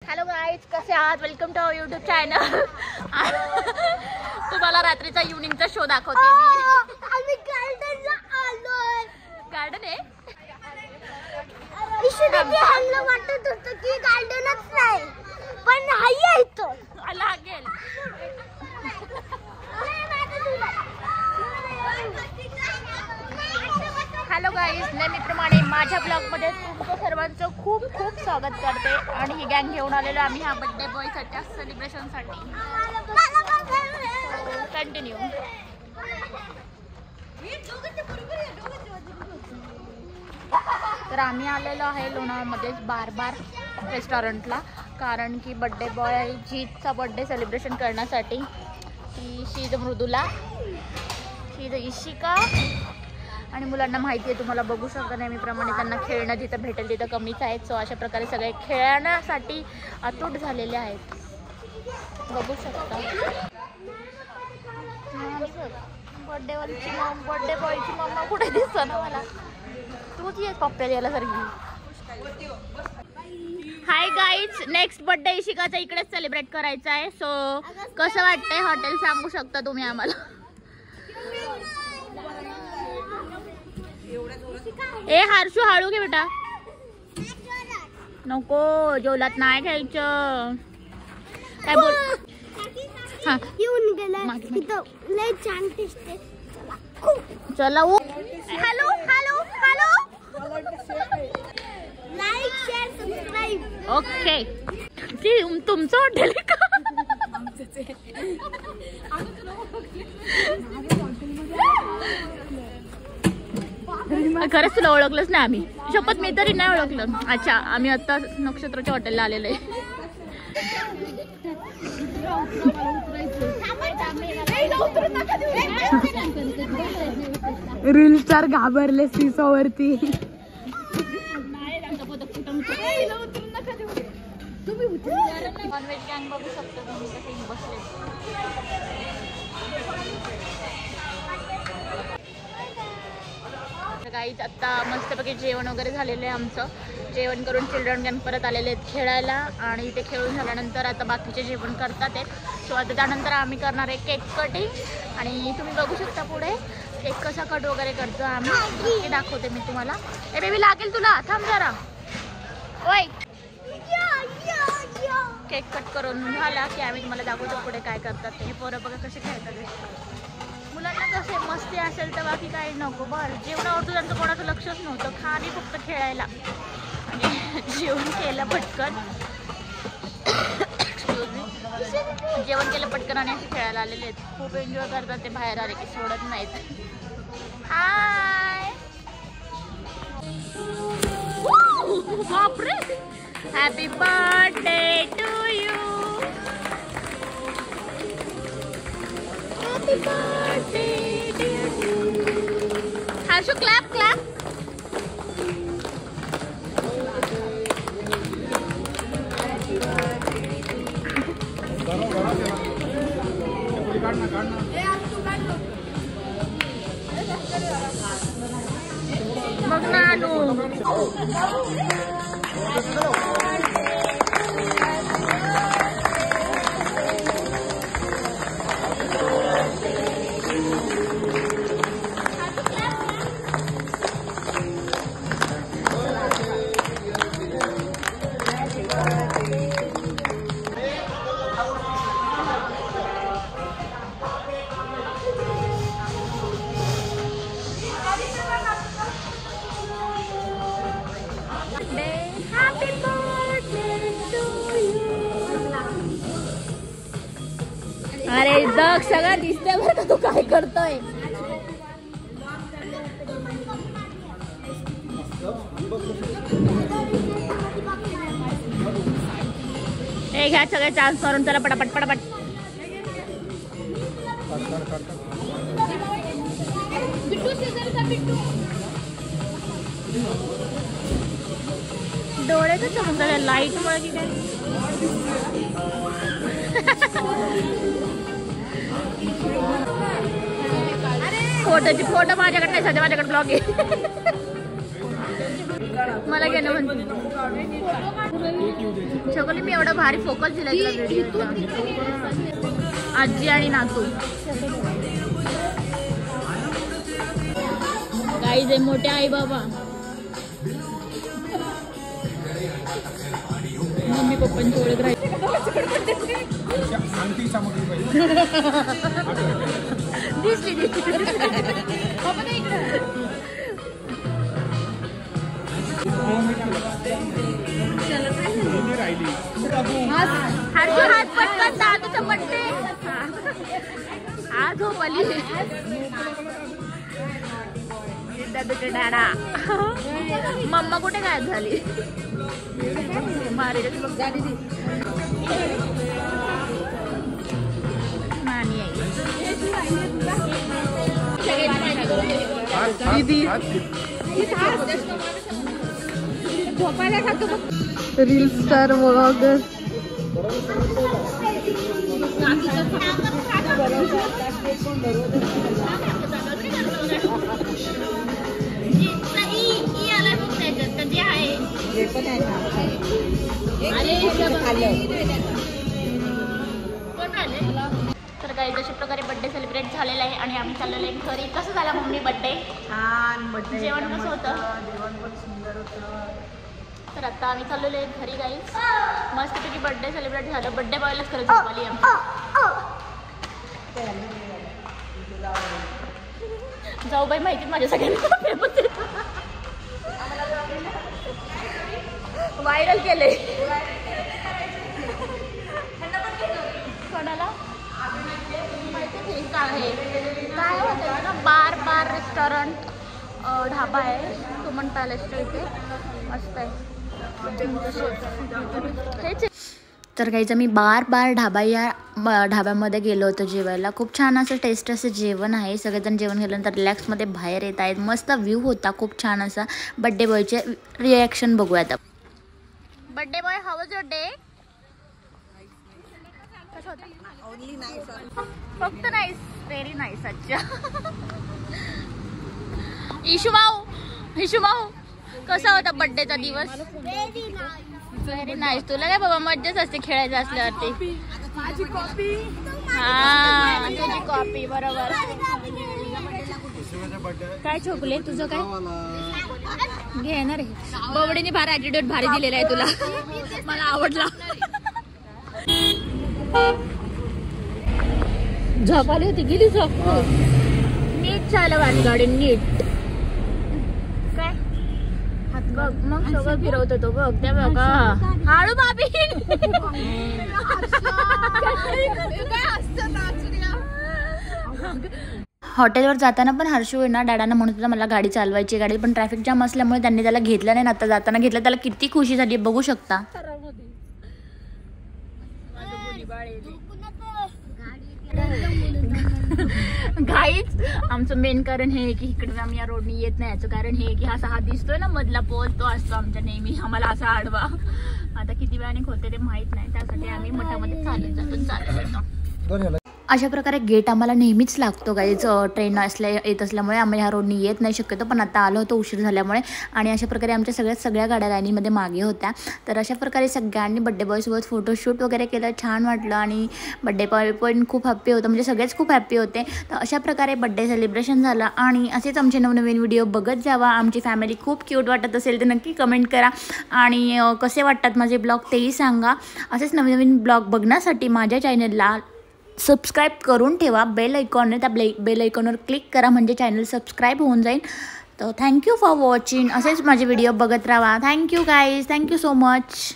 Hello guys, कसे आहात? Welcome to our YouTube channel. तुम्हाला रात्रीचा इव्हनिंगचा शो दाखवते मी. आम्ही गार्डनला आलोय. गार्डन आहे. ईश्वरीला वाटत होतं की गार्डनच नाही, पण नाही आहे तो. लागेल. हॅलो गाईज, नेहमीप्रमाणे माझ्या ब्लॉगमध्ये तुमचं सर्वांचं खूप खूप स्वागत करते. आणि ही गँग घेऊन आलेलो आम्ही ह्या बर्थडे बॉयसाठी, सेलिब्रेशनसाठी. कंटिन्यू. तर आम्ही आलेलो आहे लोणावळ्यामध्येच बार रेस्टॉरंटला, कारण की बर्थडे बॉय जीतचा बर्थडे सेलिब्रेशन करण्यासाठी. ती शीज मृदुला, शीज इशिका आणि मुलांना माहिती आहे, तुम्हाला बघू शकता नेहमीप्रमाणे त्यांना खेळणं जिथं भेटेल तिथं कमीच आहेत. सो अशा प्रकारे सगळे खेळण्यासाठी आतुर झालेले आहेत, बघू शकता. बर्थडे बॉयची मम्मा कुठे दिसतं ना मला, तूच ये पप्प्या द्यायला सारखी. हाय गाईज, नेक्स्ट बर्थडे इशिकाचा इकडेच सेलिब्रेट करायचा आहे. सो कसं वाटतंय हॉटेल सांगू शकता तुम्ही आम्हाला. ए हर्षू, हळू घे बेटा. नको, जेवलात नाही खायचं. काय बोल? हा येऊन गेला तिथं लय छान दिसते. चला. Hello hello hello, like share subscribe. Okay. तुमचं हॉटेल आहे का? खरंच तुला ओळखलंच नाही आम्ही. शपथ, मी तरी नाही ओळखलं. अच्छा, आम्ही आता नक्षत्राच्या हॉटेलला आलेलो आहे. रील स्टार घाबरले सीसोवरती. नॉनव्हेज गँग बघू शकतो तुम्ही कसे बसले. गाईज, आता मस्तपैकी जेवण वगैरे झालेलं आहे आमचं. जेवण करून चिल्ड्रन गेम परत आलेले आहेत खेळायला, आणि इथे खेळून झाल्यानंतर आता बाकीचे जेवण करतात आहेत. सो आता त्यानंतर आम्ही करणार आहे केक कटिंग, आणि तुम्ही बघू शकता पुढे केक कसा कट वगैरे करतो आम्ही, ते दाखवते मी तुम्हाला. ए बेबी, लागेल तुला, थांब जरा. ओय, केक कट करून झाला की आम्ही तुम्हाला दाखवतो पुढे काय करतात ते. पोरं बघा कसे खेळतात. मुलांना कसे मस्ती असेल तर बाकी काही नको. बरं, जेवणावरती त्यांचं कोणाचं लक्षच नव्हतं, खाली फक्त खेळायला. आणि जेवण केलं पटकन, जेवण केलं पटकन आणि असे खेळायला आलेले आहेत. खूप एन्जॉय करतात ते, बाहेर आले की सोडत नाहीत. हाय, बापरे, happy birthday to you. Happy birthday dear you. Harshu, clap clap. बघ ना अनु. अरे बघ, सगळं दिसतंय बरं का तू काय करतोय. हे घ्या सगळे चान्स मारून, चला पटापट पटापट. डोळे तर चमकतात लाईट मुळे की काय. फोटो माझ्याकडे नाही सध्या, माझ्याकडे ब्लॉग आहे. मला घेणं म्हणते छोकली. मी एवढा भारी फोकस दिला व्हिडिओचा. आजी आणि नातू गाईज आहे. मोठे आई बाबा मम्मी पप्पांची ओळख राहायची. दिसली हात पटकन दादूचा बड्डे आज हो वाली दादूचा डाडा. मम्मा कुठे गायब झाली. मारे नानी आई रील स्टार व्लॉगर. तर काही अशा प्रकारे बर्थडे सेलिब्रेट झालेला आहे आणि आम्ही चाललेलो आहे घरी. कसं झाला मम्मी बर्थडे? छान बर्थडे. जेवण कसं होतं? जेवण पण सुंदर होतं. तर आता आम्ही चाललेलो आहे घरी गाईज. मस्तपैकी बर्थडे सेलिब्रेट झालं. बर्थडे बॉयलाच करत झोपली आमची. जाऊ बाई माहिती माझ्या सगळ्यांना व्हायरल केले. कोणाला माहिती काय होतं ना. बार रेस्टॉरंट ढाबा आहे सुमन पॅलेसच्या इथे. मस्त आहे. तर काहीच मी बार ढाबा या ढाब्यामध्ये गेलो होतो जेवायला. खूप छान असं टेस्ट असं जेवण आहे. सगळेजण जेवण गेल्यानंतर रिलॅक्समध्ये बाहेर येत आहेत. मस्त व्ह्यू होता खूप छान असा. बड्डे बॉयचे रिॲक्शन बघूया आता. बड्डे बॉय हाऊ वाज युअर डे? फक्त नाईस. Very nice. अच्छा इशू भाऊ कसा होता बर्थडेचा दिवस? Very nice. तुला काय बाबा मज्जाच असते खेळायचं असल्यावरती. हा तुझी कॉपी बरोबर. काय छोकले तुझं काय घेणार आहे? बवडीने फार ॲटिट्यूड भारी दिलेला आहे तुला. मला आवडला. झोप आली होती गेली झोप. नीट चालव गाडी नीट. काय बघ मग सगळं फिरवत होतो बघ. त्या बघा हाळू बाबी. हॉटेलवर जाताना पण हर्षू ना डॅडांना म्हणत होता मला गाडी चालवायची. गाडी पण ट्रॅफिक जाम असल्यामुळे त्यांनी त्याला घेतलं नाही. आता जाताना घेतलं. त्याला किती खुशी झाली बघू शकता. गाईच आमचं मेन कारण हे की इकडे आम्ही या रोडनी येत नाही. याचं कारण हे की हा दिसतोय ना मधला पोल तो असतो आमच्या नेहमी. आम्हाला असा आडवा. आता किती वेळाने खोलते ते माहित नाही. त्यासाठी आम्ही मठामध्ये चालत जातो. अशा प्रकारे गेट आम्हाला नेहमीच लागतो गाईज. ट्रेन येत असल्यामुळे आम्ही ह्या रोडनी येत नाही शक्यतो. पण आता आलो होतो उशीर झाल्यामुळे. आणि अशा प्रकारे आमच्या सगळ्या गाड्या लाईनीमध्ये मागे होत्या. तर अशा प्रकारे सगळ्यांनी बड्डे बॉयसोबत फोटोशूट वगैरे केलं. छान वाटलं. आणि बड्डे बॉय पण खूप हॅप्पी होतं. म्हणजे सगळेच खूप हॅप्पी होते. तर अशा प्रकारे बड्डे सेलिब्रेशन झालं. आणि असेच आमचे नवनवीन व्हिडिओ बघत जावा. आमची फॅमिली खूप क्यूट वाटत असेल तर नक्की कमेंट करा. आणि कसे वाटतात माझे ब्लॉग तेही सांगा. असेच नवीन ब्लॉग बघण्यासाठी माझ्या चॅनलला सबस्क्राईब करून ठेवा. बेल आयकॉन आहे त्या बेल आयकॉनवर क्लिक करा म्हणजे चॅनल सबस्क्राईब होऊन जाईल. तर थँक्यू फॉर वॉचिंग. असेच माझे व्हिडिओ बघत राहा. Thank you guys. Thank you so much.